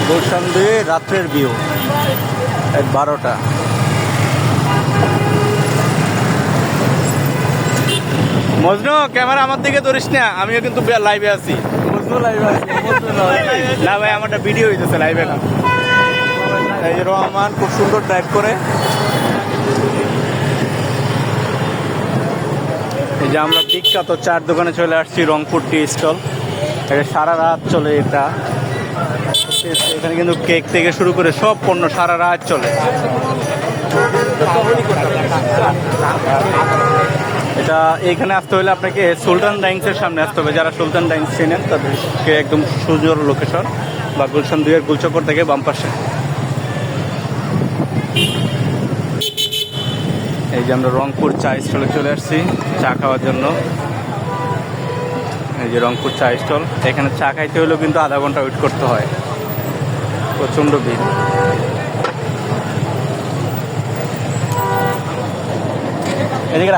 গুলশান 2 রাত্রের view 12টা। Majnu camera আমার দিকে ধরিস না, আমিও কিন্তু লাইভে আছি। মজনু লাইভে আছে, না ভাই, আমারটা ভিডিও হইতেছে, লাইভে না। এই যে রহমান খুব সুন্দর ড্রাইভ করে। এই যে আমরা বিখ্যাত চার দোকানে চলে আসছি, রংপুর টি স্টল। এটা সারা রাত চলে এটা। এখানে কিন্তু কেক থেকে শুরু করে সব পণ্য সারা রাত চলে। এটা এখানে আসতে হলে আপনাকে সুলতান ডাইংসের সামনে আসতে হবে। যারা সুলতান ডাইংস চেনেন তাদেরকে একদম সুন্দর লোকেশন, বা গুলশান 2 এর গুলচক্কর থেকে বাম পাশে। এই যে আমরা রংপুর চা স্টলে চলে আসছি চা খাওয়ার জন্য। এই যে রংপুর চা স্টল। এখানে চা খাইতে হলেও কিন্তু আধা ঘন্টা ওয়েট করতে হয়, প্রচণ্ড ভিড়। এদিকে